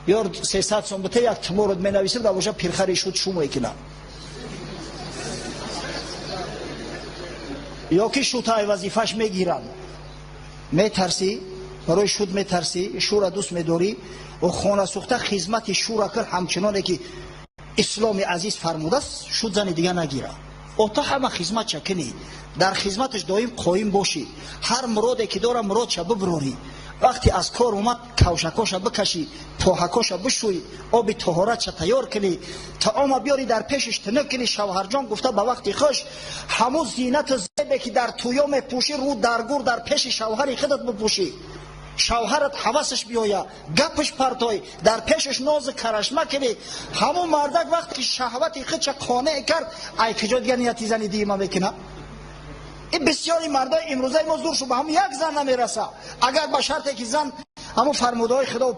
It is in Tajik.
یار 300 сом бите як тимород менависим да боша пирхари шуд шу мекина ё ки шутай вазифаш мегиранд метарси барои шуд метарси шура дӯст медорӣ ва хона сӯхта хизмати шура кар ҳамчуноне ки исломи азиз фармудааст шуд зани дига нагира ото ҳама хизмат чакини дар хизматаш доим қоим бошӣ ҳар муроде ки дора муродша бибурорӣ вақти аз кор омад кавшакоша бикашӣ поҳакоша бишӯй оби тоҳоратша тайёр кунӣ таома биёрӣ дар пешаш тинӯ кунӣ шавҳарҷон гуфта ба вақти хуш ҳамун зинату зебе ки дар туё мепӯшӣ рӯ даргур дар пеши шавҳари худат бипӯшӣ шавҳарат ҳавасаш биёя гапаш партой дар пешаш нозу карашма кунӣ ҳамун мардак вақте ки шаҳвати худша қонеъ кард ай киҷо дига нияти зани дима мекуна این بسیاری مردای امروزه ما زور شو به هم یک زن نمیرسه اگر به شرطی که زن همون فرمودهای خدا و